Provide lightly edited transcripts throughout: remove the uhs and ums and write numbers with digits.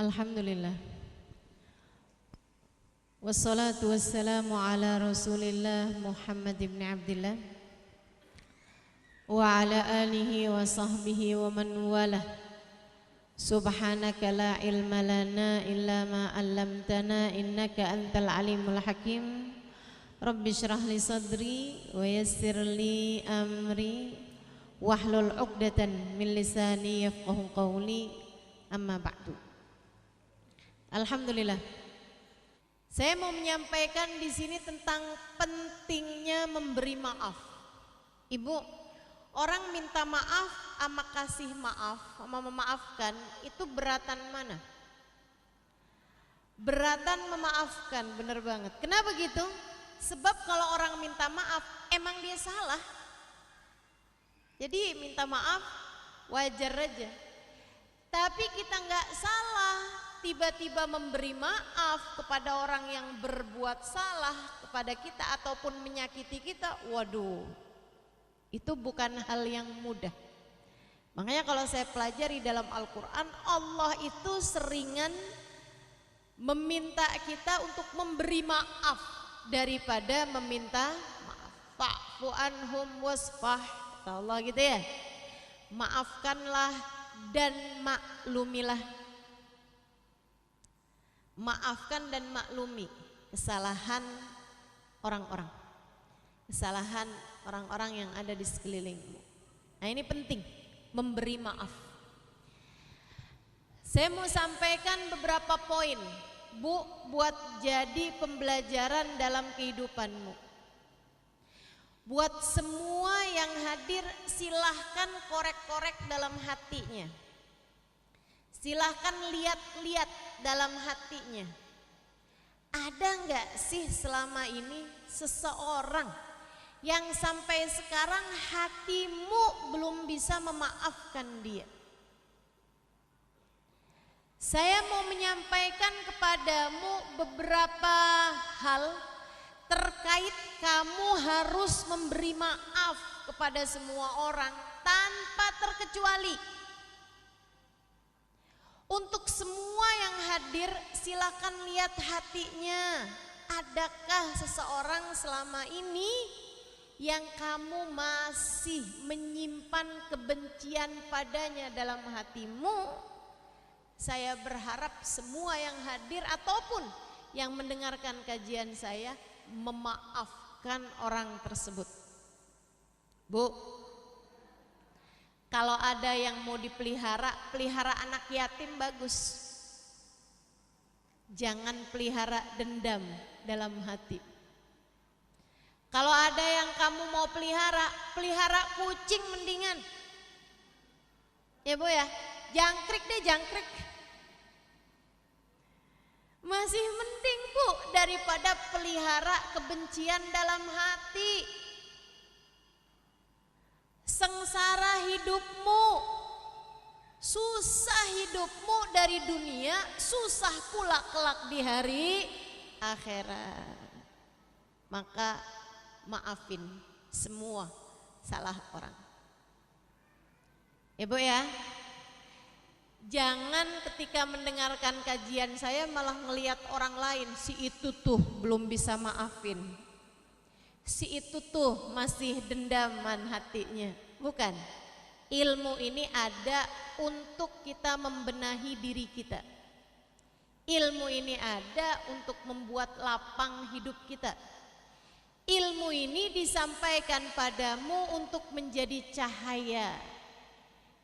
Alhamdulillah. Wassalatu wassalamu ala Rasulillah Muhammad ibn Abdillah wa ala alihi wa sahbihi wa man walah. Subhanaka la ilma lana illa ma 'allamtana innaka antal alimul hakim. Rabbi shrah li sadri wa yassir li amri wahlul 'uqdatan min lisani yafqahu qawli. Amma ba'du. Alhamdulillah. Saya mau menyampaikan di sini tentang pentingnya memberi maaf. Ibu, orang minta maaf sama kasih maaf, sama memaafkan itu beratan mana? Beratan memaafkan, bener banget. Kenapa gitu? Sebab kalau orang minta maaf, emang dia salah. Jadi minta maaf wajar aja. Tapi kita nggak salah tiba-tiba memberi maaf kepada orang yang berbuat salah kepada kita ataupun menyakiti kita. Waduh, itu bukan hal yang mudah. Makanya kalau saya pelajari dalam Al-Quran, Allah itu seringan meminta kita untuk memberi maaf daripada meminta maaf. Fa'fu anhum wasfah, kata Allah gitu ya. Maafkanlah dan maklumilah. Maafkan dan maklumi kesalahan orang-orang, kesalahan orang-orang yang ada di sekelilingmu. Nah, ini penting, memberi maaf. Saya mau sampaikan beberapa poin, Bu, buat jadi pembelajaran dalam kehidupanmu. Buat semua yang hadir, silahkan korek-korek dalam hatinya. Silahkan lihat-lihat dalam hatinya. Ada nggak sih selama ini seseorang yang sampai sekarang hatimu belum bisa memaafkan dia? Saya mau menyampaikan kepadamu beberapa hal terkait kamu harus memberi maaf kepada semua orang tanpa terkecuali. Untuk semua yang hadir, silakan lihat hatinya. Adakah seseorang selama ini yang kamu masih menyimpan kebencian padanya dalam hatimu? Saya berharap semua yang hadir ataupun yang mendengarkan kajian saya memaafkan orang tersebut. Bu, kalau ada yang mau dipelihara, pelihara anak yatim bagus. Jangan pelihara dendam dalam hati. Kalau ada yang kamu mau pelihara, pelihara kucing mendingan. Ya Bu ya, jangkrik deh, jangkrik. Masih mending Bu daripada pelihara kebencian dalam hati. Sengsara hidupmu, susah hidupmu dari dunia, susah pula kelak di hari akhirat. Maka maafin semua salah orang. Ya Bu ya, jangan ketika mendengarkan kajian saya malah ngelihat orang lain, si itu tuh belum bisa maafin, si itu tuh masih dendaman hatinya. Bukan, ilmu ini ada untuk kita membenahi diri kita. Ilmu ini ada untuk membuat lapang hidup kita. Ilmu ini disampaikan padamu untuk menjadi cahaya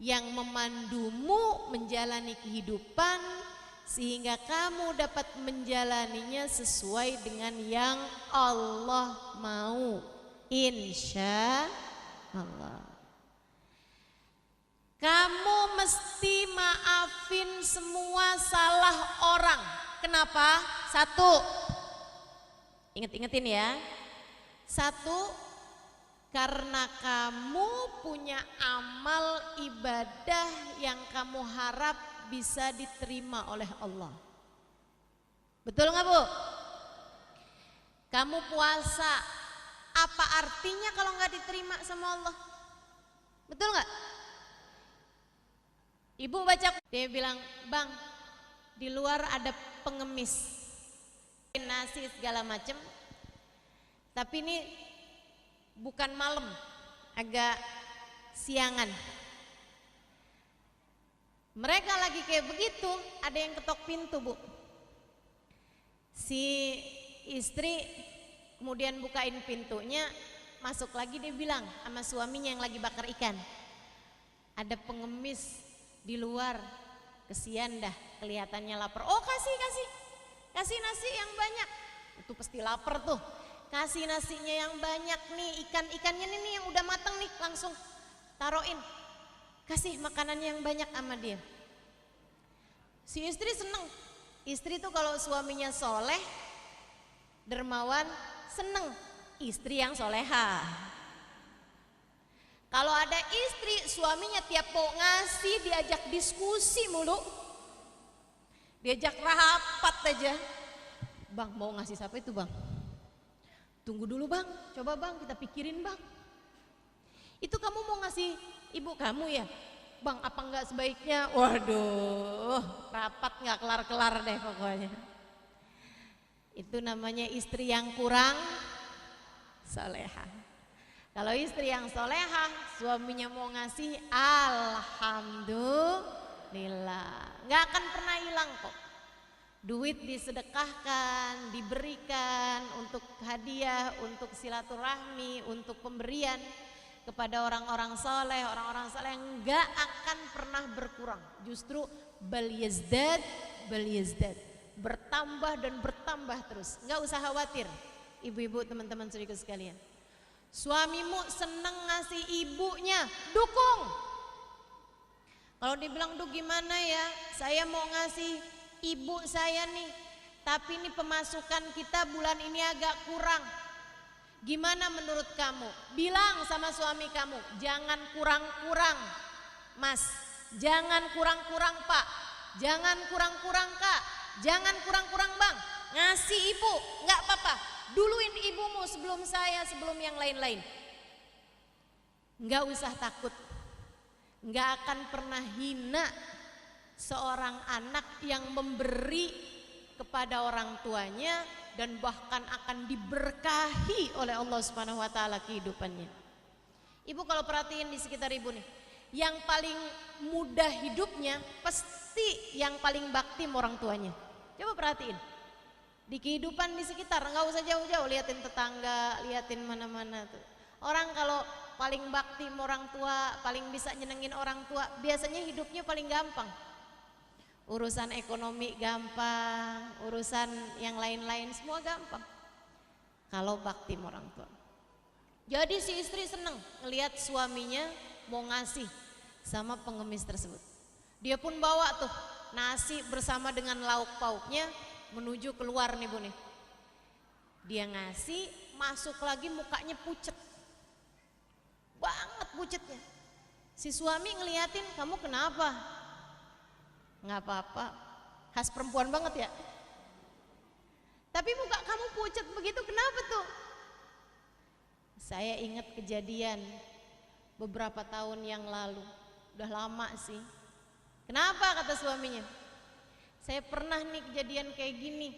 yang memandumu menjalani kehidupan sehingga kamu dapat menjalaninya sesuai dengan yang Allah mau, insya Allah. Kamu mesti maafin semua salah orang. Kenapa? Satu, inget-ingetin ya. Satu, karena kamu punya amal ibadah yang kamu harap bisa diterima oleh Allah. Betul nggak Bu? Kamu puasa, apa artinya kalau nggak diterima sama Allah? Betul nggak? Ibu baca, dia bilang, Bang, di luar ada pengemis, nasi segala macem. Tapi ini bukan malam, agak siangan. Mereka lagi kayak begitu, ada yang ketok pintu, Bu. Si istri kemudian bukain pintunya, masuk lagi, dia bilang sama suaminya yang lagi bakar ikan, ada pengemis di luar, kesian dah, kelihatannya lapar. Oh, kasih nasi yang banyak. Itu pasti lapar tuh. Kasih nasinya yang banyak nih, ikannya nih yang udah matang nih, langsung taruhin. Kasih makanannya yang banyak sama dia. Si istri seneng. Istri tuh kalau suaminya soleh, dermawan, seneng. Istri yang soleha. Kalau ada istri suaminya tiap mau ngasih diajak diskusi mulu, diajak rapat aja. Bang, mau ngasih siapa itu, Bang? Tunggu dulu, Bang, coba Bang, kita pikirin, Bang. Itu kamu mau ngasih ibu kamu ya? Bang, apa enggak sebaiknya? Waduh, rapat nggak kelar-kelar deh pokoknya. Itu namanya istri yang kurang soleha. Kalau istri yang soleha, suaminya mau ngasih, alhamdulillah, nggak akan pernah hilang kok. Duit disedekahkan, diberikan untuk hadiah, untuk silaturahmi, untuk pemberian kepada orang-orang soleh. Orang-orang soleh nggak akan pernah berkurang, justru bal yazdad, bertambah dan bertambah terus. Nggak usah khawatir, ibu-ibu, teman-teman saudara sekalian. Suamimu seneng ngasih ibunya, dukung. Kalau dibilang, duh gimana ya, saya mau ngasih ibu saya nih, tapi ini pemasukan kita bulan ini agak kurang. Gimana menurut kamu? Bilang sama suami kamu, jangan kurang-kurang Mas, jangan kurang-kurang Pak, jangan kurang-kurang Kak, jangan kurang-kurang Bang. Ngasih ibu, nggak apa-apa, duluin ibumu sebelum saya, sebelum yang lain-lain. Nggak usah takut, nggak akan pernah hina seorang anak yang memberi kepada orang tuanya dan bahkan akan diberkahi oleh Allah Subhanahu wa taala kehidupannya. Ibu kalau perhatiin di sekitar ibu nih, yang paling mudah hidupnya pasti yang paling bakti sama orang tuanya. Coba perhatiin di kehidupan di sekitar, nggak usah jauh-jauh, liatin tetangga, liatin mana-mana tuh. Orang kalau paling bakti sama orang tua, paling bisa nyenengin orang tua, biasanya hidupnya paling gampang. Urusan ekonomi gampang, urusan yang lain-lain semua gampang kalau bakti sama orang tua. Jadi si istri seneng ngelihat suaminya mau ngasih sama pengemis tersebut. Dia pun bawa tuh nasi bersama dengan lauk pauknya menuju keluar nih Bu nih. Dia ngasih, masuk lagi mukanya pucet banget, pucetnya. Si suami ngeliatin, kamu kenapa? Nggak apa-apa, khas perempuan banget ya. Tapi muka kamu pucat begitu, kenapa tuh? Saya ingat kejadian beberapa tahun yang lalu, udah lama sih. Kenapa, kata suaminya? Saya pernah nih kejadian kayak gini,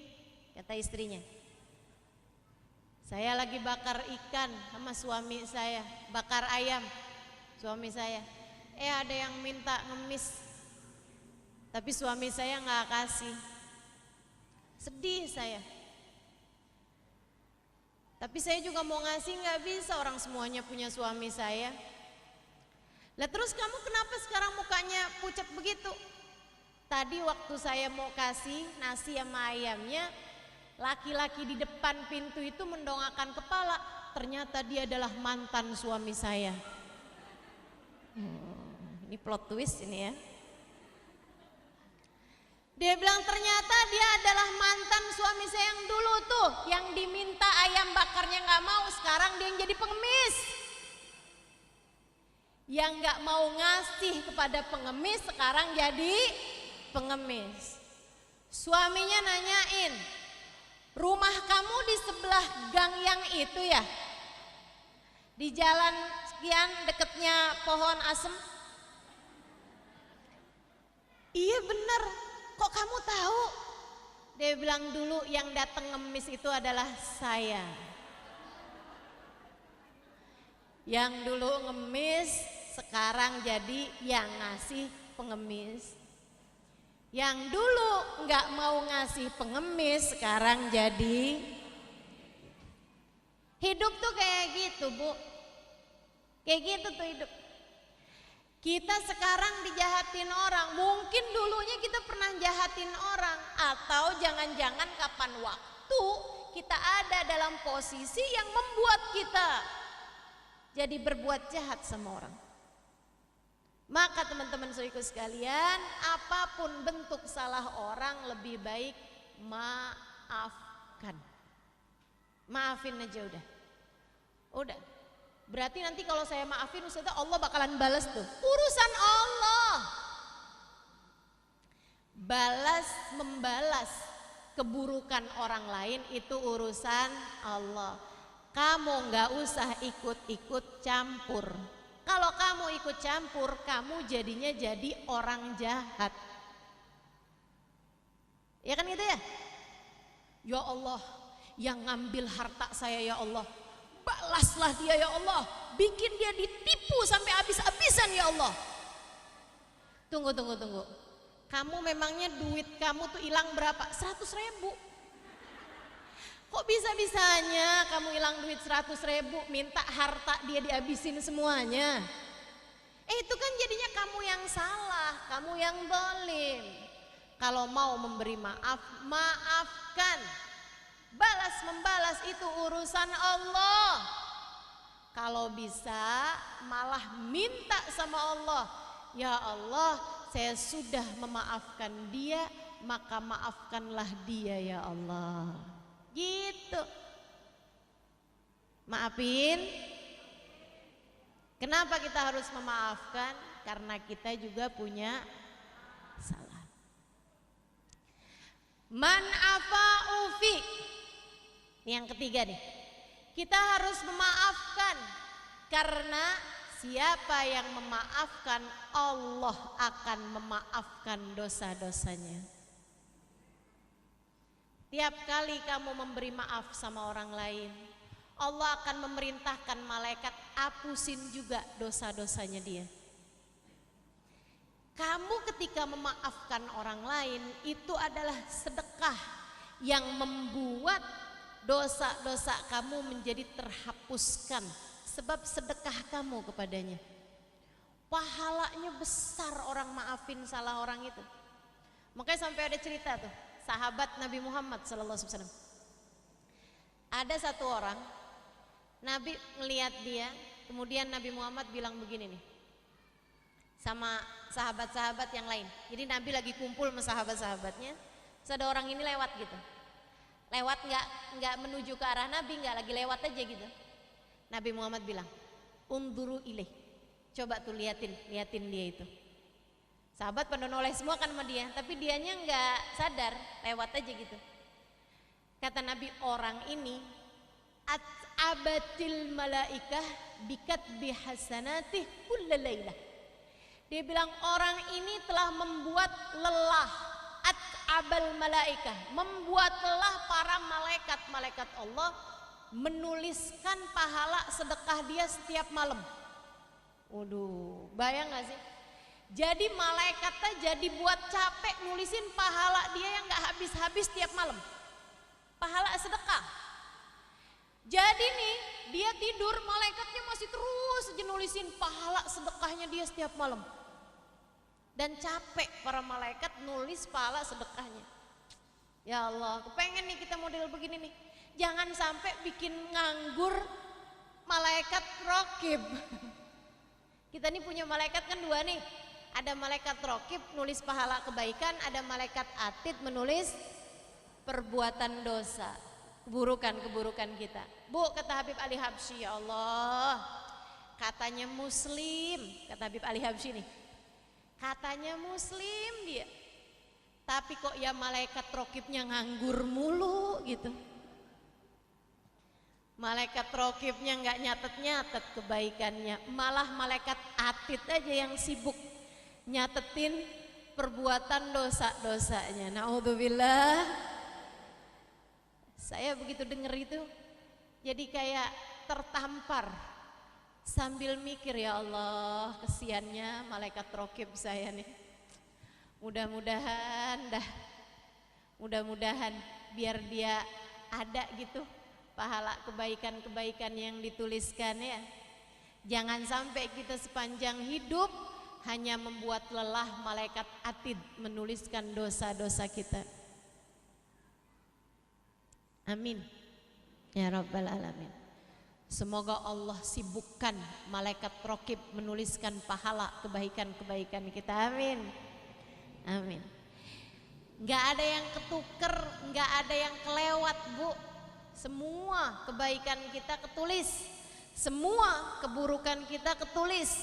kata istrinya. Saya lagi bakar ikan sama suami saya, bakar ayam suami saya. Ada yang minta ngemis, tapi suami saya nggak kasih. Sedih saya. Tapi saya juga mau ngasih, nggak bisa, orang semuanya punya suami saya. Lah terus kamu kenapa sekarang mukanya pucat begitu? Tadi waktu saya mau kasih nasi sama ayamnya, laki-laki di depan pintu itu mendongakkan kepala. Ternyata dia adalah mantan suami saya. Ini plot twist ini ya. Dia bilang ternyata dia adalah mantan suami saya yang dulu tuh, yang diminta ayam bakarnya nggak mau, sekarang dia yang jadi pengemis. Yang nggak mau ngasih kepada pengemis sekarang jadi pengemis. Suaminya nanyain, rumah kamu di sebelah gang yang itu ya? Di jalan sekian deketnya pohon asem? Iya bener. Kok kamu tahu? Dia bilang dulu yang datang ngemis itu adalah saya. Yang dulu ngemis sekarang jadi yang ngasih pengemis. Yang dulu nggak mau ngasih pengemis sekarang jadi. Hidup tuh kayak gitu, Bu. Kayak gitu tuh hidup. Kita sekarang dijahatin orang, mungkin dulunya kita pernah jahatin orang, atau jangan-jangan kapan waktu kita ada dalam posisi yang membuat kita jadi berbuat jahat sama orang. Maka teman-teman saudaraku sekalian, apapun bentuk salah orang lebih baik maafkan. Maafin aja udah. Udah. Berarti nanti kalau saya maafin Ustazah, Allah bakalan balas tuh. Urusan Allah. Balas membalas keburukan orang lain itu urusan Allah. Kamu nggak usah ikut-ikut campur. Kalau kamu ikut campur, kamu jadinya jadi orang jahat. Ya kan gitu ya? Ya Allah, yang ngambil harta saya ya Allah, balaslah dia ya Allah, bikin dia ditipu sampai habis-habisan ya Allah. Tunggu. Kamu memangnya duit kamu tuh hilang berapa? 100.000. Kok bisa-bisanya kamu hilang duit 100.000, minta harta dia dihabisin semuanya? Itu kan jadinya kamu yang salah, kamu yang zalim. Kalau mau memberi maaf, maafkan. Balas membalas itu urusan Allah. Kalau bisa malah minta sama Allah, ya Allah, saya sudah memaafkan dia, maka maafkanlah dia ya Allah. Gitu. Maafin. Kenapa kita harus memaafkan? Karena kita juga punya salah. Man afa'u fi. Yang ketiga nih, kita harus memaafkan karena siapa yang memaafkan, Allah akan memaafkan dosa-dosanya. Tiap kali kamu memberi maaf sama orang lain, Allah akan memerintahkan malaikat hapusin juga dosa-dosanya dia. Kamu ketika memaafkan orang lain itu adalah sedekah yang membuat dosa-dosa kamu menjadi terhapuskan sebab sedekah kamu kepadanya. Pahalanya besar orang maafin salah orang itu. Makanya sampai ada cerita tuh, sahabat Nabi Muhammad SAW. Ada satu orang, Nabi ngelihat dia, kemudian Nabi Muhammad bilang begini nih sama sahabat-sahabat yang lain. Jadi Nabi lagi kumpul sama sahabat-sahabatnya, terus ada orang ini lewat gitu. Lewat nggak menuju ke arah Nabi, nggak, lagi lewat aja gitu. Nabi Muhammad bilang, unduru ilaih, coba tuh liatin dia itu. Sahabat pada noleh semua kan sama dia, tapi dianya nggak sadar, lewat aja gitu. Kata Nabi, orang ini abatil malaikah bikat bihasanatih kullalailah. Dia bilang orang ini telah membuat lelah abal malaikah, membuat lelah para malaikat Allah menuliskan pahala sedekah dia setiap malam. Waduh, bayang gak sih? Jadi malaikatnya jadi buat capek nulisin pahala dia yang gak habis-habis setiap malam. Pahala sedekah. Jadi nih dia tidur, malaikatnya masih terus aja nulisin pahala sedekahnya dia setiap malam. Dan capek para malaikat nulis pahala sedekahnya. Ya Allah, kepengen nih kita model begini nih. Jangan sampai bikin nganggur malaikat raqib. Kita nih punya malaikat kan dua nih. Ada malaikat raqib nulis pahala kebaikan, ada malaikat atid menulis perbuatan dosa, keburukan-keburukan kita. Bu, kata Habib Ali Habsyi, ya Allah, katanya muslim, kata Habib Ali Habsyi nih, katanya muslim dia, tapi kok ya malaikat raqibnya nganggur mulu gitu. Malaikat raqibnya nggak nyatet kebaikannya, malah malaikat atid aja yang sibuk nyatetin perbuatan dosa-dosanya. Naudzubillah Saya begitu denger itu jadi kayak tertampar sambil mikir, ya Allah kesiannya malaikat rokib saya nih. Mudah-mudahan biar dia ada gitu pahala kebaikan-kebaikan yang dituliskan ya. Jangan sampai kita sepanjang hidup hanya membuat lelah malaikat atid menuliskan dosa-dosa kita. Amin ya rabbal alamin. Semoga Allah sibukkan malaikat rokib menuliskan pahala kebaikan-kebaikan kita. Amin. Amin. Gak ada yang ketuker, gak ada yang kelewat, Bu. Semua kebaikan kita ketulis, semua keburukan kita ketulis.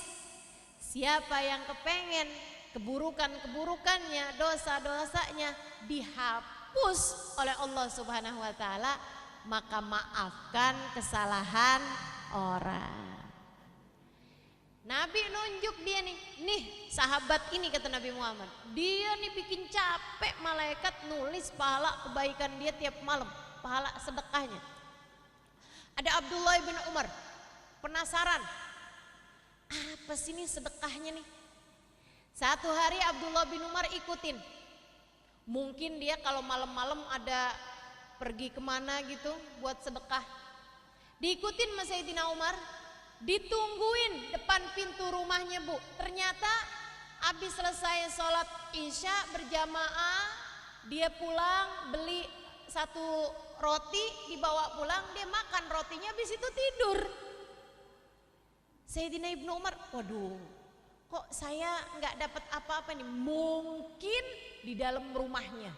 Siapa yang kepengen keburukan-keburukannya, dosa-dosanya dihapus oleh Allah Subhanahu wa taala, maka maafkan kesalahan orang. Nabi nunjuk dia nih sahabat ini, kata Nabi Muhammad, dia nih bikin capek malaikat nulis pahala kebaikan dia tiap malam, pahala sedekahnya. Ada Abdullah bin Umar, penasaran, apa sih ini sedekahnya nih? Satu hari Abdullah bin Umar ikutin, mungkin dia kalau malam-malam ada pergi kemana gitu buat sedekah, diikutin sama Sayyidina Umar, ditungguin depan pintu rumahnya, Bu. Ternyata habis selesai sholat isya berjamaah, dia pulang beli satu roti, dibawa pulang, dia makan rotinya, habis itu tidur. Sayyidina Ibnu Umar, waduh, kok saya nggak dapat apa-apa nih? Mungkin di dalam rumahnya,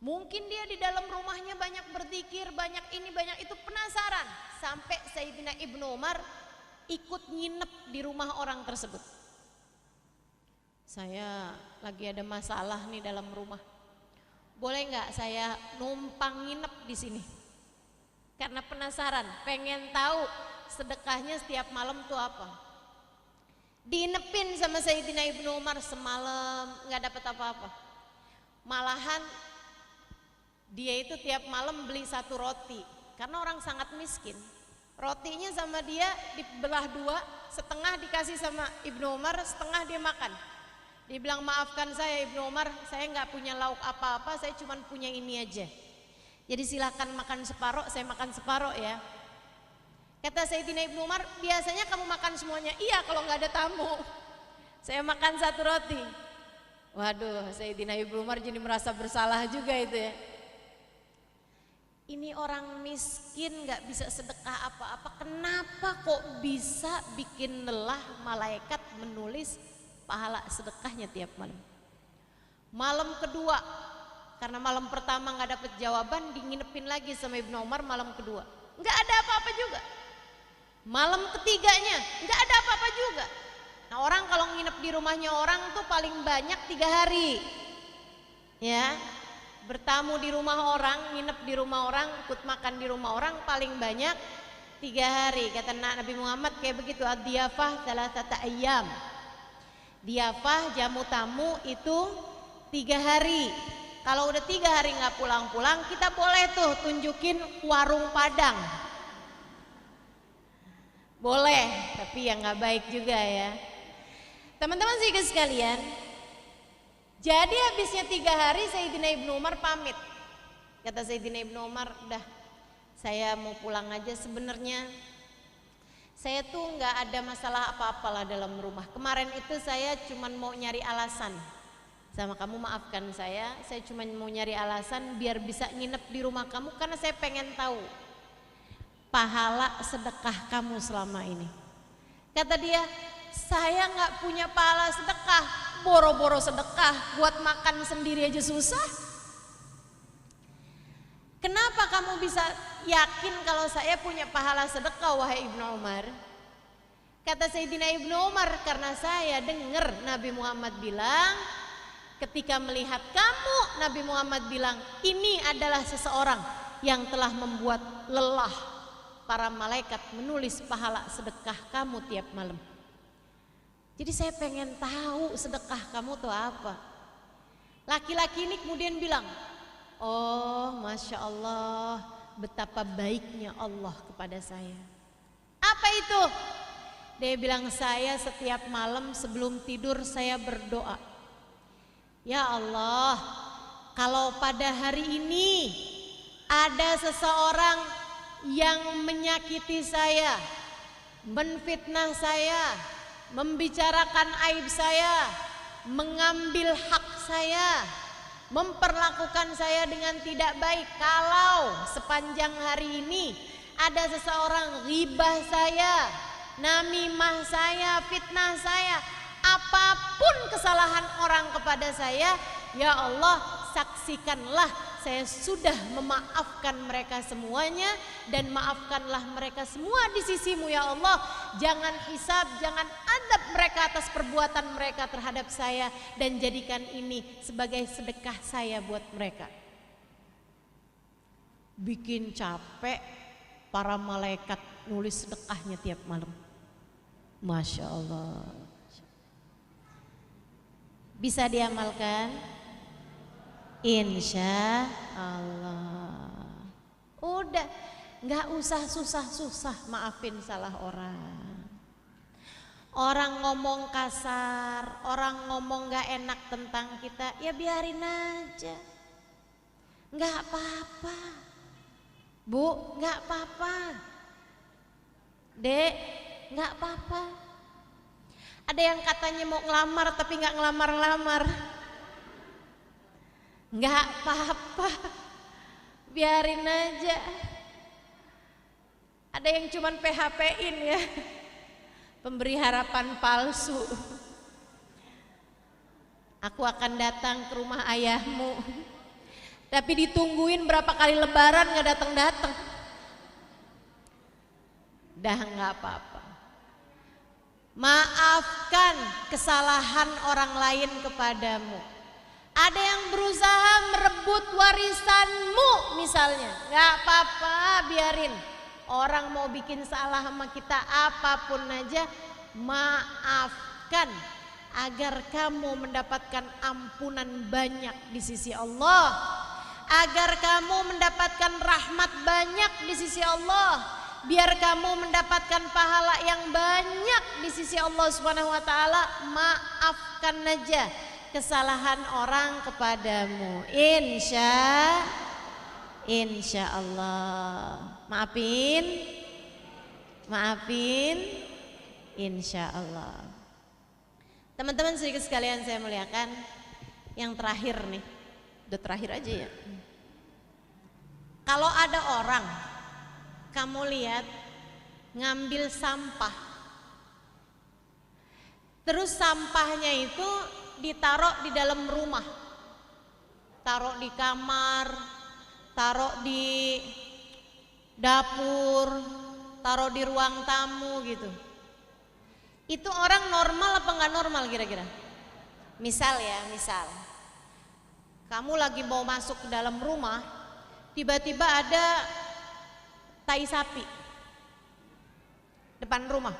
mungkin dia di dalam rumahnya banyak berzikir, banyak ini banyak itu, penasaran. Sampai Sayyidina Ibnu Umar ikut nginep di rumah orang tersebut. Saya lagi ada masalah nih dalam rumah, boleh nggak saya numpang nginep di sini? Karena penasaran, pengen tahu sedekahnya setiap malam tuh apa. Diinepin sama Sayyidina Ibnu Umar semalam, nggak dapat apa-apa. Malahan dia itu tiap malam beli satu roti, karena orang sangat miskin. Rotinya sama dia dibelah dua, setengah dikasih sama Ibnu Umar, setengah dia makan. Dia bilang, maafkan saya Ibnu Umar, saya nggak punya lauk apa-apa, saya cuma punya ini aja. Jadi silakan makan separoh, saya makan separoh ya. Kata Sayyidina Ibnu Umar, biasanya kamu makan semuanya? Iya, kalau nggak ada tamu. Saya makan satu roti. Waduh, Sayyidina Ibnu Umar jadi merasa bersalah juga itu ya. Ini orang miskin gak bisa sedekah apa-apa, kenapa kok bisa bikin lelah malaikat menulis pahala sedekahnya tiap malam? Malam kedua, karena malam pertama gak dapet jawaban, dinginepin lagi sama Ibnu Umar malam kedua, gak ada apa-apa juga. Malam ketiganya gak ada apa-apa juga. Nah, orang kalau nginep di rumahnya orang tuh paling banyak 3 hari ya. Bertamu di rumah orang, nginep di rumah orang, ikut makan di rumah orang paling banyak 3 hari. Kata Nabi Muhammad kayak begitu, ad-diyafah thalathata ayyam. Diyafah, jamu tamu itu 3 hari. Kalau udah 3 hari nggak pulang-pulang, kita boleh tuh tunjukin warung Padang. Boleh, tapi ya nggak baik juga ya. Teman-teman sekalian, jadi habisnya 3 hari Sayyidina Ibnu Umar pamit. Kata Sayyidina Ibnu Umar, udah saya mau pulang aja, sebenarnya saya tuh nggak ada masalah apa-apalah dalam rumah. Kemarin itu saya cuma mau nyari alasan sama kamu, maafkan saya cuma mau nyari alasan biar bisa nginep di rumah kamu, karena saya pengen tahu pahala sedekah kamu selama ini. Kata dia, saya nggak punya pahala sedekah, boro-boro sedekah, buat makan sendiri aja susah. Kenapa kamu bisa yakin kalau saya punya pahala sedekah, wahai Ibnu Umar? Kata Sayyidina Ibnu Umar, karena saya dengar Nabi Muhammad bilang, ketika melihat kamu, Nabi Muhammad bilang, ini adalah seseorang yang telah membuat lelah para malaikat menulis pahala sedekah kamu tiap malam. Jadi saya pengen tahu sedekah kamu tuh apa. Laki-laki ini kemudian bilang, Oh, Masya Allah, betapa baiknya Allah kepada saya. Apa itu? Dia bilang, saya setiap malam sebelum tidur saya berdoa, ya Allah, kalau pada hari ini ada seseorang yang menyakiti saya, menfitnah saya, membicarakan aib saya, mengambil hak saya, memperlakukan saya dengan tidak baik, kalau sepanjang hari ini ada seseorang ghibah saya, namimah saya, fitnah saya, apapun kesalahan orang kepada saya, ya Allah, saksikanlah saya sudah memaafkan mereka semuanya, dan maafkanlah mereka semua di sisimu ya Allah. Jangan hisab, jangan adab mereka atas perbuatan mereka terhadap saya, dan jadikan ini sebagai sedekah saya buat mereka. Bikin capek para malaikat nulis sedekahnya tiap malam. Masya Allah. Bisa diamalkan? Insya Allah. Udah, nggak usah susah-susah maafin salah orang. Orang ngomong kasar, orang ngomong nggak enak tentang kita, ya biarin aja. Nggak apa-apa, Bu, nggak apa-apa. Dek, nggak apa-apa. Ada yang katanya mau ngelamar tapi nggak ngelamar-ngelamar. Nggak apa-apa, biarin aja. Ada yang cuman PHP-in ya, pemberi harapan palsu. Aku akan datang ke rumah ayahmu, tapi ditungguin berapa kali lebaran nggak datang-datang. Dah nggak apa-apa. Maafkan kesalahan orang lain kepadamu. Ada yang berusaha merebut warisanmu misalnya, nggak apa-apa, biarin. Orang mau bikin salah sama kita apapun aja, maafkan agar kamu mendapatkan ampunan banyak di sisi Allah, agar kamu mendapatkan rahmat banyak di sisi Allah, biar kamu mendapatkan pahala yang banyak di sisi Allah Subhanahu wa taala. Maafkan aja kesalahan orang kepadamu. Insya Allah. Maafin, insya Allah. Teman-teman sedikit sekalian saya muliakan, yang terakhir nih, udah terakhir aja ya. Kalau ada orang kamu lihat ngambil sampah, terus sampahnya itu ditaruh di dalam rumah, taruh di kamar, taruh di dapur, taruh di ruang tamu gitu. Itu orang normal apa nggak normal kira-kira? Misal kamu lagi mau masuk ke dalam rumah, tiba-tiba ada tai sapi depan rumah.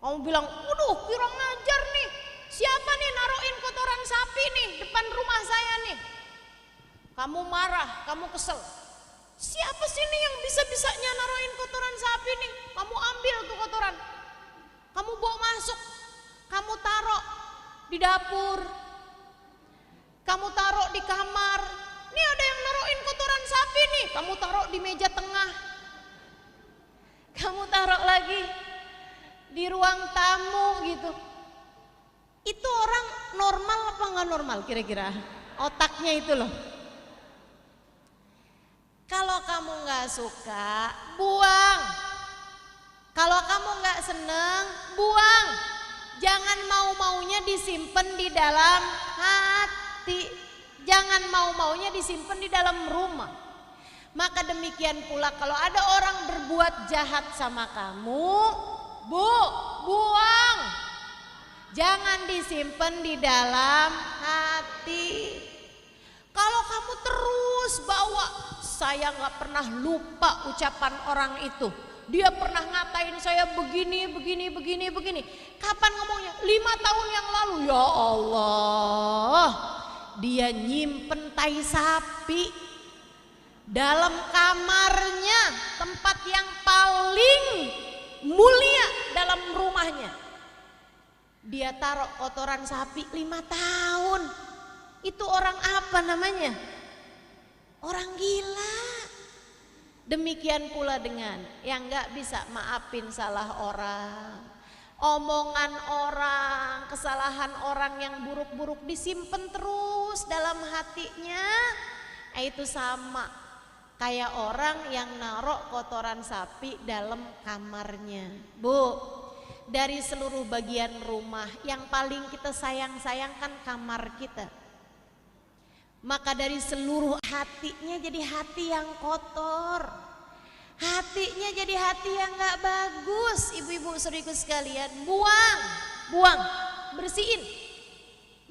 Kamu bilang, waduh, kurang ajar nih. Siapa nih naruhin kotoran sapi nih depan rumah saya nih? Kamu marah, kamu kesel. Siapa sih nih yang bisa-bisanya naruhin kotoran sapi nih? Kamu ambil tuh kotoran, kamu bawa masuk, kamu taruh di dapur, kamu taruh di kamar. Nih ada yang naruhin kotoran sapi nih, kamu taruh di meja tengah, kamu taruh lagi di ruang tamu gitu. Itu orang normal apa nggak normal kira-kira? Otaknya itu loh. Kalau kamu nggak suka, buang. Kalau kamu nggak seneng, buang. Jangan mau-maunya disimpan di dalam hati. Jangan mau-maunya disimpan di dalam rumah. Maka demikian pula kalau ada orang berbuat jahat sama kamu, buang. Jangan disimpan di dalam hati. Kalau kamu terus bawa, saya nggak pernah lupa ucapan orang itu. Dia pernah ngatain saya begini. Kapan ngomongnya? 5 tahun yang lalu. Ya Allah, dia nyimpen tai sapi dalam kamarnya, tempat yang paling mulia dalam rumahnya. Dia taruh kotoran sapi 5 tahun. Itu orang apa namanya? Orang gila. Demikian pula dengan yang gak bisa maafin salah orang, omongan orang, kesalahan orang yang buruk-buruk disimpan terus dalam hatinya. Itu sama kayak orang yang naruh kotoran sapi dalam kamarnya. Bu, dari seluruh bagian rumah yang paling kita sayangkan kamar kita. Maka dari seluruh hatinya jadi hati yang kotor, hatinya jadi hati yang gak bagus. Ibu-ibu saudariku sekalian, buang,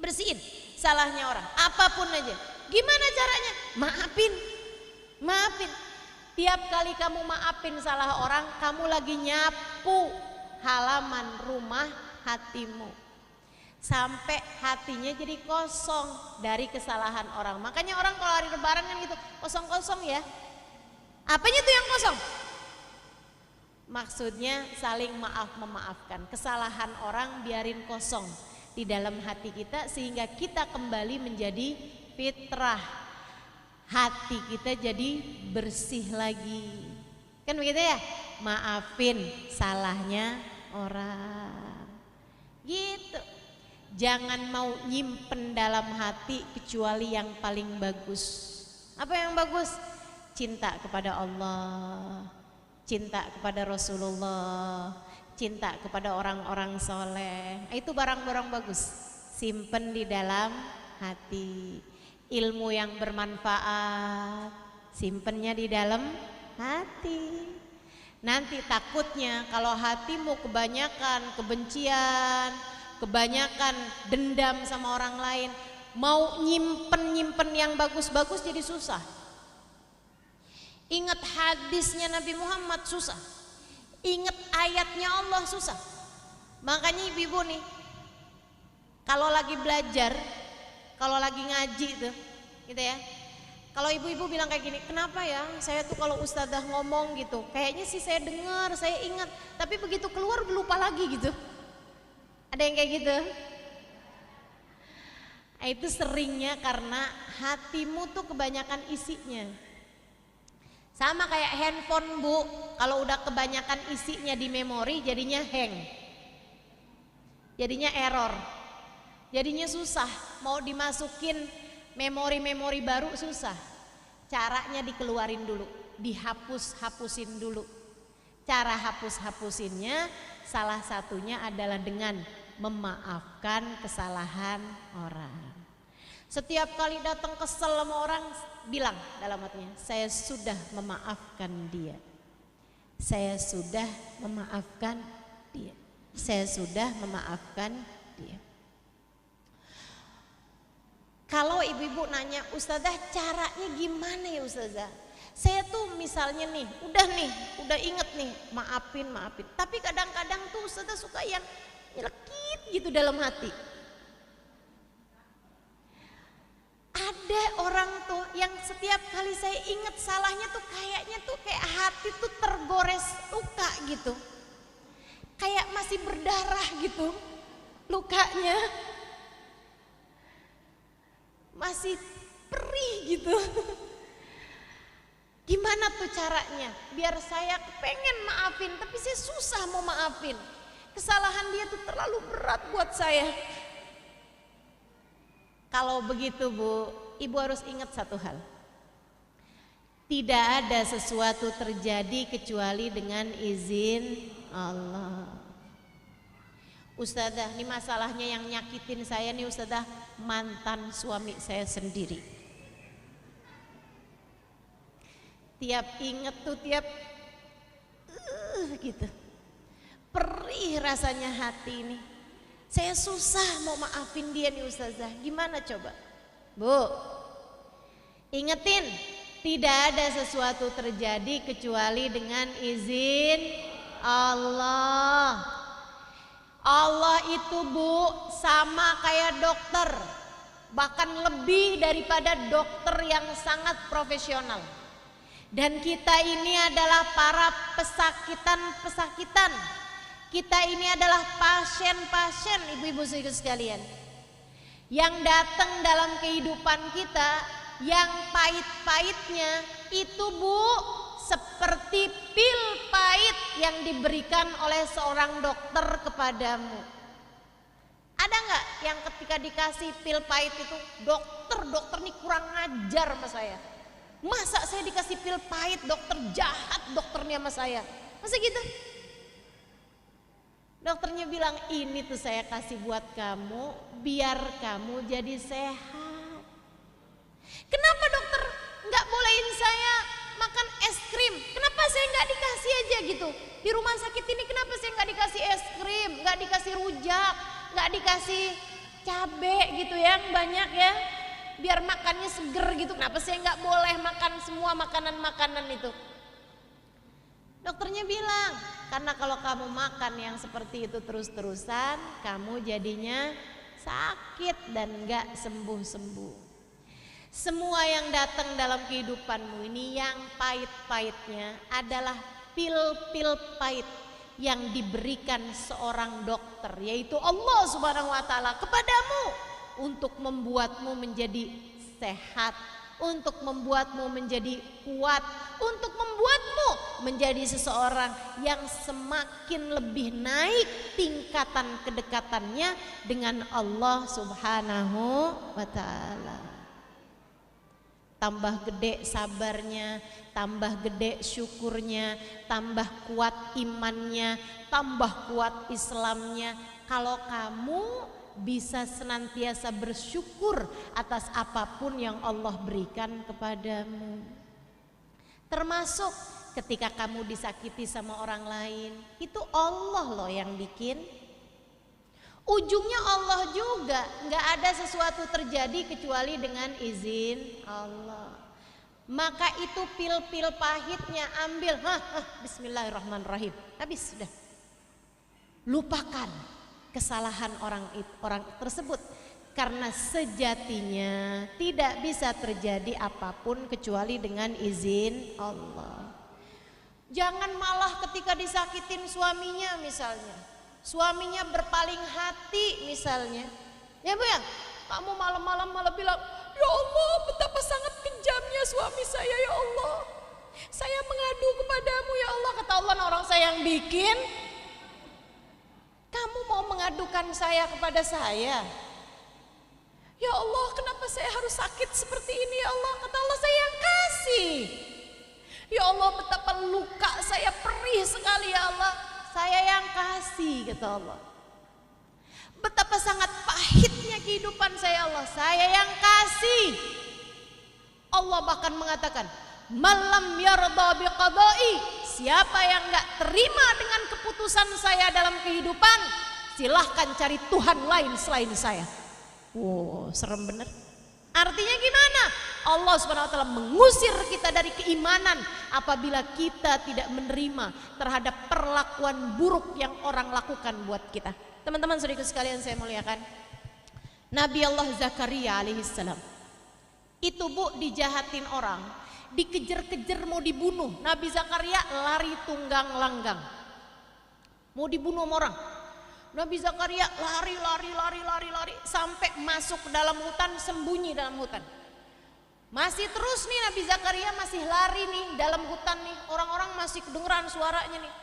bersihin salahnya orang, apapun aja. Gimana caranya? Maafin. Tiap kali kamu maafin salah orang, kamu lagi nyapu halaman rumah hatimu. Sampai hatinya jadi kosong dari kesalahan orang. Makanya orang kalau hari lebaran kan gitu, kosong-kosong ya. Apanya tuh yang kosong? Maksudnya saling memaafkan. Kesalahan orang biarin kosong di dalam hati kita, sehingga kita kembali menjadi fitrah. Hati kita jadi bersih lagi. Kan begitu ya? Maafin salahnya orang. Gitu. Jangan mau nyimpen dalam hati kecuali yang paling bagus. Apa yang bagus? Cinta kepada Allah, cinta kepada Rasulullah, cinta kepada orang-orang soleh. Itu barang-barang bagus. Simpen di dalam hati. Ilmu yang bermanfaat, simpennya di dalam hati. Nanti takutnya kalau hatimu kebanyakan kebencian, kebanyakan dendam sama orang lain, mau nyimpen yang bagus-bagus jadi susah. Ingat hadisnya Nabi Muhammad susah, ingat ayatnya Allah susah. Makanya ibu-ibu nih, kalau lagi belajar, kalau lagi ngaji tuh gitu ya, kalau ibu-ibu bilang kayak gini, kenapa ya saya tuh kalau ustadzah ngomong gitu, kayaknya sih saya dengar, saya ingat, tapi begitu keluar lupa lagi gitu. Ada yang kayak gitu? Itu seringnya karena hatimu tuh kebanyakan isinya. Sama kayak handphone bu, kalau udah kebanyakan isinya di memori jadinya hang, jadinya error, jadinya susah. Mau dimasukin memori-memori baru susah. Caranya dikeluarin dulu, hapusin dulu. Cara hapus-hapusinnya salah satunya adalah dengan memaafkan kesalahan orang. Setiap kali datang kesel sama orang, bilang dalam hatinya, saya sudah memaafkan dia. Saya sudah memaafkan dia. Saya sudah memaafkan dia. Kalau ibu-ibu nanya, ustazah caranya gimana ya ustazah? Saya tuh misalnya nih, udah inget nih, maafin. Tapi kadang-kadang tuh ustazah suka yang nyelekit gitu dalam hati. Ada orang tuh yang setiap kali saya ingat salahnya tuh kayaknya tuh kayak hati tuh tergores luka gitu. Kayak masih berdarah gitu lukanya. Masih perih gitu. Gimana tuh caranya? Biar saya pengen maafin tapi saya susah mau maafin. Kesalahan dia tuh terlalu berat buat saya. Kalau begitu bu, ibu harus ingat satu hal. Tidak ada sesuatu terjadi kecuali dengan izin Allah. Ustazah, ini masalahnya yang nyakitin saya nih ustazah, mantan suami saya sendiri. Tiap inget tuh gitu. Perih rasanya hati ini. Saya susah mau maafin dia nih ustazah. Gimana coba? Bu, ingetin, tidak ada sesuatu terjadi kecuali dengan izin Allah. Allah itu bu sama kayak dokter. bahkan lebih daripada dokter yang sangat profesional. Dan kita ini adalah para pesakitan. Kita ini adalah pasien-pasien, ibu-ibu sekalian, yang datang dalam kehidupan kita, yang pahit-pahitnya itu Bu seperti pil pahit yang diberikan oleh seorang dokter kepadamu. Ada nggak yang ketika dikasih pil pahit itu, dokter nih kurang ngajar sama saya. Masa saya dikasih pil pahit, dokter jahat dokternya sama saya. Masa gitu? Dokternya bilang, ini tuh saya kasih buat kamu biar kamu jadi sehat. Kenapa dokter nggak bolehin saya makan es krim? Kenapa saya nggak dikasih aja gitu? Di rumah sakit ini kenapa saya nggak dikasih es krim, nggak dikasih rujak, nggak dikasih cabe gitu yang banyak ya, biar makannya seger gitu. Kenapa saya nggak boleh makan semua makanan-makanan itu? Dokternya bilang, karena kalau kamu makan yang seperti itu terus-terusan, kamu jadinya sakit dan nggak sembuh-sembuh. Semua yang datang dalam kehidupanmu ini yang pahit-pahitnya adalah pil-pil pahit yang diberikan seorang dokter, yaitu Allah Subhanahu wa taala kepadamu untuk membuatmu menjadi sehat, untuk membuatmu menjadi kuat, untuk membuatmu menjadi seseorang yang semakin lebih naik tingkatan kedekatannya dengan Allah Subhanahu wa taala. Tambah gede sabarnya, tambah gede syukurnya, tambah kuat imannya, tambah kuat Islamnya. Kalau kamu bisa senantiasa bersyukur atas apapun yang Allah berikan kepadamu. Termasuk ketika kamu disakiti sama orang lain, itu Allah loh yang bikin. Ujungnya Allah juga, nggak ada sesuatu terjadi kecuali dengan izin Allah. Maka itu pil-pil pahitnya ambil, bismillahirrahmanirrahim, habis sudah. Lupakan kesalahan orang tersebut, karena sejatinya tidak bisa terjadi apapun kecuali dengan izin Allah. Jangan malah ketika disakitin suaminya misalnya, suaminya berpaling hati misalnya, ya Bu ya, kamu malam-malam malah bilang, ya Allah betapa sangat kejamnya suami saya ya Allah, saya mengadu kepadamu ya Allah. Kata Allah, orang saya yang bikin, kamu mau mengadukan saya kepada saya? Ya Allah, kenapa saya harus sakit seperti ini ya Allah? Kata Allah, saya yang kasih. Ya Allah, betapa luka saya perih sekali ya Allah, saya yang kasih, kata Allah. Betapa sangat pahitnya kehidupan saya Allah, saya yang kasih. Allah bahkan mengatakan, malam yarda biqadai, siapa yang gak terima dengan keputusan saya dalam kehidupan, silahkan cari Tuhan lain selain saya. Wow, serem bener. Artinya gimana? Allah Subhanahu wa taala mengusir kita dari keimanan apabila kita tidak menerima terhadap perlakuan buruk yang orang lakukan buat kita. Teman-teman saudaraku sekalian saya muliakan, Nabi Allah Zakaria alaihissalam itu Bu dijahatin orang, dikejar-kejar mau dibunuh. Nabi Zakaria lari tunggang langgang mau dibunuh sama orang. Nabi Zakaria lari sampai masuk ke dalam hutan, sembunyi dalam hutan. Masih terus nih Nabi Zakaria masih lari nih dalam hutan nih, orang-orang masih kedengeran suaranya nih.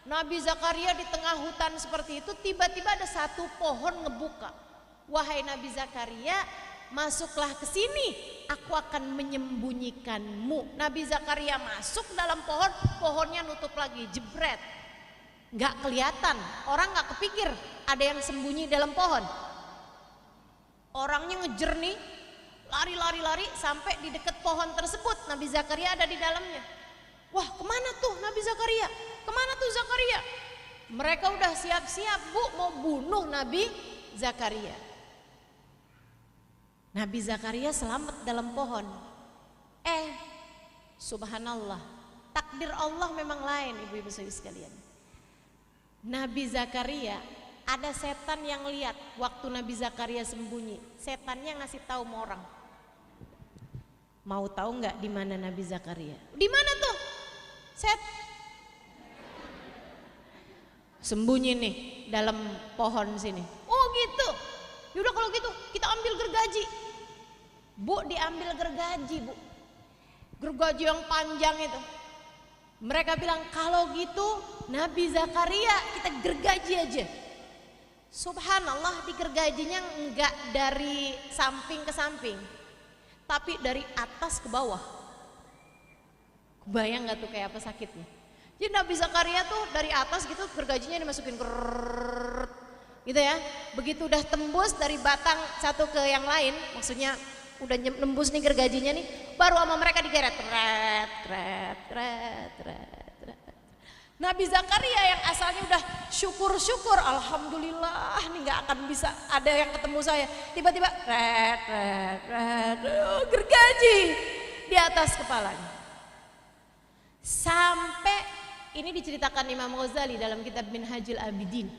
Nabi Zakaria di tengah hutan seperti itu, tiba-tiba ada satu pohon ngebuka. Wahai Nabi Zakaria, masuklah ke sini, aku akan menyembunyikanmu. Nabi Zakaria masuk dalam pohon, pohonnya nutup lagi, jebret. Nggak kelihatan, orang nggak kepikir ada yang sembunyi dalam pohon. Orangnya ngejer nih, lari sampai di dekat pohon tersebut. Nabi Zakaria ada di dalamnya. Wah, kemana tuh Nabi Zakaria? Kemana tuh Zakaria? Mereka udah siap-siap Bu mau bunuh Nabi Zakaria. Nabi Zakaria selamat dalam pohon. Subhanallah, takdir Allah memang lain ibu-ibu sekalian. Nabi Zakaria Ada setan yang lihat waktu Nabi Zakaria sembunyi. Setannya ngasih tahu sama orang. Mau tahu nggak di mana Nabi Zakaria? Di mana tuh? Sembunyi nih dalam pohon sini. Oh gitu. Yaudah kalau gitu kita ambil gergaji. Bu, diambil gergaji, Bu. Gergaji yang panjang itu. Mereka bilang kalau gitu Nabi Zakaria kita gergaji aja. Subhanallah, di gergajinya enggak dari samping ke samping, tapi dari atas ke bawah. Kebayang gak tuh kayak apa sakitnya? Jadi Nabi Zakaria tuh dari atas gitu gergajinya dimasukin gitu ya. Begitu udah tembus dari batang satu ke yang lain, maksudnya udah nembus nih gergajinya nih, baru sama mereka digeret. Nabi Zakaria yang asalnya udah syukur-syukur, alhamdulillah nih gak akan bisa ada yang ketemu saya. Tiba-tiba gergaji di atas kepalanya. Sampai ini diceritakan Imam Ghazali dalam kitab Minhajul Abidin.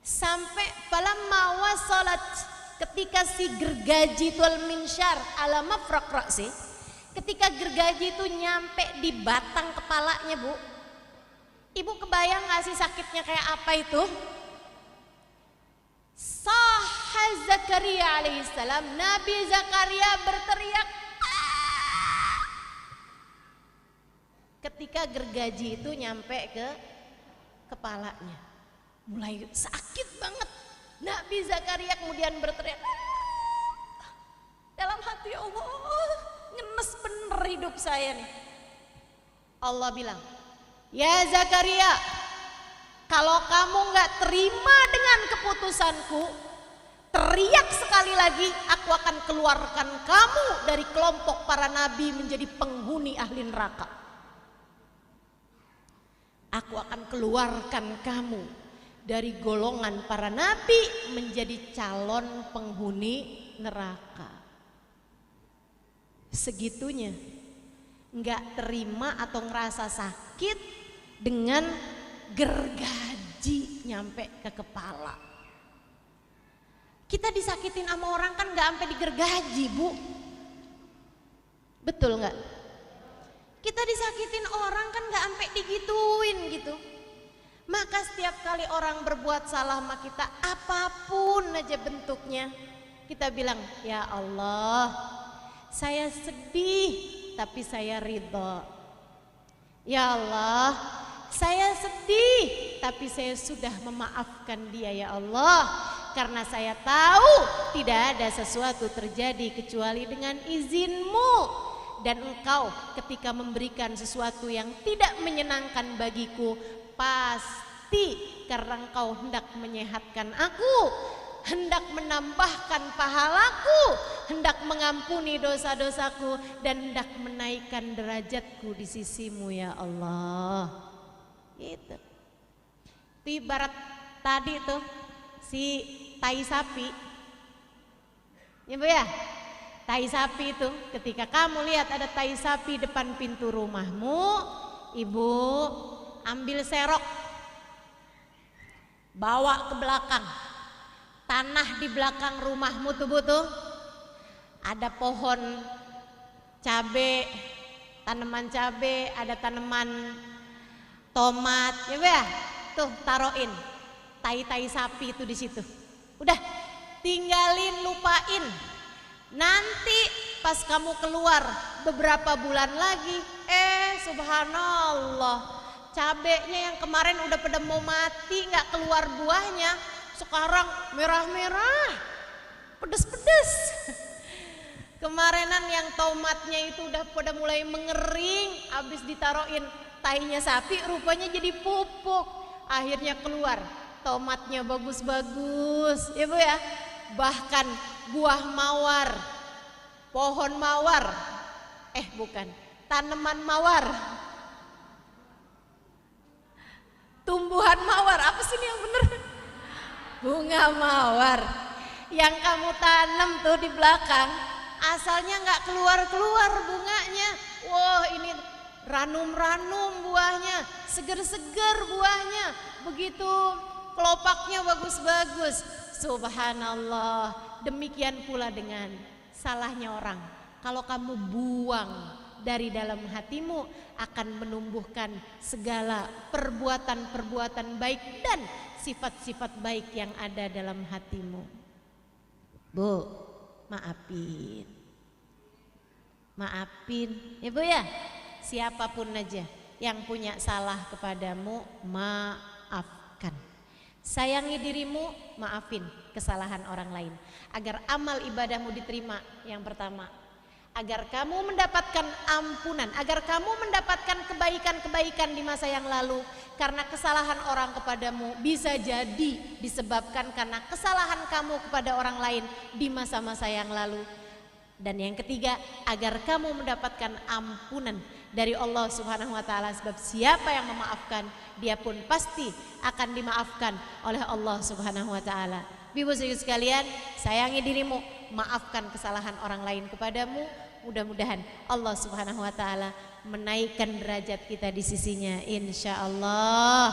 Sampai falamma wasalat, ketika si gergaji tul minsyar ala mafraq ra'si, ketika gergaji itu nyampe di batang kepalanya, Bu. Ibu kebayang gak sih sakitnya kayak apa itu? Sahha Zakaria alaihissalam, Nabi Zakaria berteriak ketika gergaji itu nyampe ke kepalanya. Mulai sakit banget. Nabi Zakaria kemudian berteriak dalam hati, Allah ngenes bener hidup saya nih. Allah bilang, ya Zakaria, kalau kamu gak terima dengan keputusanku, teriak sekali lagi, aku akan keluarkan kamu dari kelompok para nabi menjadi penghuni ahli neraka. Aku akan keluarkan kamu dari golongan para nabi menjadi calon penghuni neraka. Segitunya gak terima atau ngerasa sakit dengan gergaji nyampe ke kepala. Kita disakitin sama orang kan gak sampai digergaji, Bu. Betul gak? Kita disakitin orang kan gak sampai digituin gitu. Maka setiap kali orang berbuat salah sama kita, apapun aja bentuknya, kita bilang, ya Allah, saya sedih tapi saya ridho. Ya Allah, saya sedih tapi saya sudah memaafkan dia ya Allah, karena saya tahu tidak ada sesuatu terjadi kecuali dengan izin-Mu, dan Engkau ketika memberikan sesuatu yang tidak menyenangkan bagiku pasti karena Engkau hendak menyehatkan aku, hendak menambahkan pahalaku, hendak mengampuni dosa-dosaku, dan hendak menaikkan derajatku di sisi-Mu ya Allah. Gitu. Itu ibarat tadi tuh si tai sapi, ya Bu ya, tai sapi itu ketika kamu lihat ada tai sapi depan pintu rumahmu, ibu ambil serok, bawa ke belakang. Tanah di belakang rumahmu tuh Bu tuh ada pohon cabe, tanaman cabe, ada tanaman tomat, ya Bu ya, tuh taruhin tai-tai sapi itu di situ. Udah, tinggalin, lupain. Nanti pas kamu keluar beberapa bulan lagi, subhanallah, cabenya yang kemarin udah pada mau mati nggak keluar buahnya, sekarang merah-merah, pedes-pedes. Kemarinan yang tomatnya itu udah pada mulai mengering, habis ditaruhin tainya sapi, rupanya jadi pupuk. Akhirnya keluar, tomatnya bagus-bagus, ya Bu ya. Bahkan buah mawar, pohon mawar, bukan, tanaman mawar, tumbuhan mawar, apa sih ini yang bener? Bunga mawar yang kamu tanam tuh di belakang, asalnya nggak keluar-keluar bunganya. Wah, ini ranum-ranum buahnya, seger-seger buahnya. Begitu kelopaknya bagus-bagus. Subhanallah. Demikian pula dengan salahnya orang. Kalau kamu buang dari dalam hatimu, akan menumbuhkan segala perbuatan-perbuatan baik dan sifat-sifat baik yang ada dalam hatimu. Bu, maafin. Maafin, Ibu ya. Siapapun aja yang punya salah kepadamu, maafkan. Sayangi dirimu, maafin kesalahan orang lain. Agar amal ibadahmu diterima, yang pertama. Agar kamu mendapatkan ampunan, agar kamu mendapatkan kebaikan-kebaikan di masa yang lalu. Karena kesalahan orang kepadamu bisa jadi disebabkan karena kesalahan kamu kepada orang lain di masa-masa yang lalu. Dan yang ketiga, agar kamu mendapatkan ampunan dari Allah Subhanahu wa taala, sebab siapa yang memaafkan, dia pun pasti akan dimaafkan oleh Allah Subhanahu wa taala. Ibu sekalian, sayangi dirimu, maafkan kesalahan orang lain kepadamu. Mudah-mudahan Allah Subhanahu wa taala menaikkan derajat kita di sisinya, insyaallah.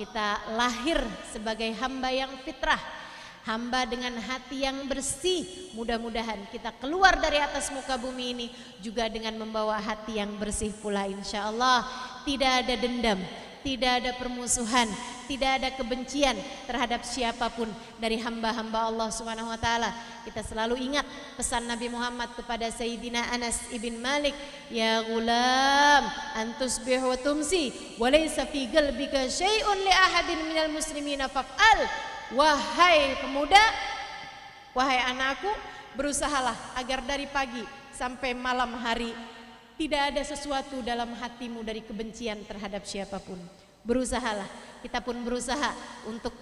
Kita lahir sebagai hamba yang fitrah, hamba dengan hati yang bersih. Mudah-mudahan kita keluar dari atas muka bumi ini juga dengan membawa hati yang bersih pula, insyaallah. Tidak ada dendam, tidak ada permusuhan, tidak ada kebencian terhadap siapapun dari hamba-hamba Allah Subhanahu wa taala. Kita selalu ingat pesan Nabi Muhammad kepada Sayyidina Anas ibn Malik, ya gulam antus bihu tumsi wa laysa fi qalbika syai'un li ahadin minal muslimina faf'al. Wahai pemuda, wahai anakku, berusahalah agar dari pagi sampai malam hari tidak ada sesuatu dalam hatimu dari kebencian terhadap siapapun. Berusahalah, kita pun berusaha untuk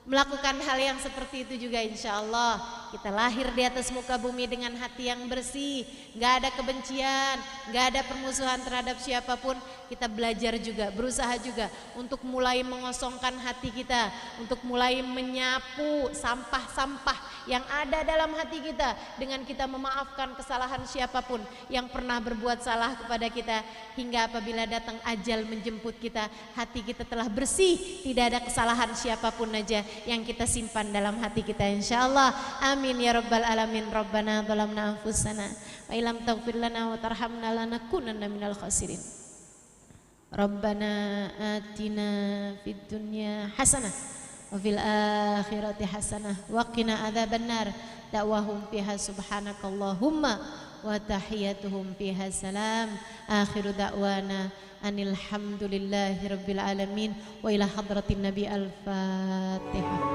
melakukan hal yang seperti itu juga, insyaallah. Kita lahir di atas muka bumi dengan hati yang bersih, gak ada kebencian, gak ada permusuhan terhadap siapapun. Kita belajar juga, berusaha juga untuk mulai mengosongkan hati kita, untuk mulai menyapu sampah-sampah yang ada dalam hati kita dengan kita memaafkan kesalahan siapapun yang pernah berbuat salah kepada kita, hingga apabila datang ajal menjemput kita, hati kita telah bersih, tidak ada kesalahan siapapun aja yang kita simpan dalam hati kita, insyaallah. Amin ya rabbal alamin. Rabbana zalamna anfusana wa illam taghfir lana wa tarhamna lanakunanna minal khasirin. Rabbana atina fid dunya hasanah wa fil akhirati hasanah wa qina adzabannar. Da'wahum fiha subhanakallahumma wa tahiyyatuhum fiha salam. Akhiru da'wana anil hamdulillahi rabbil alamin wa ila hadratin nabi al-fatihah.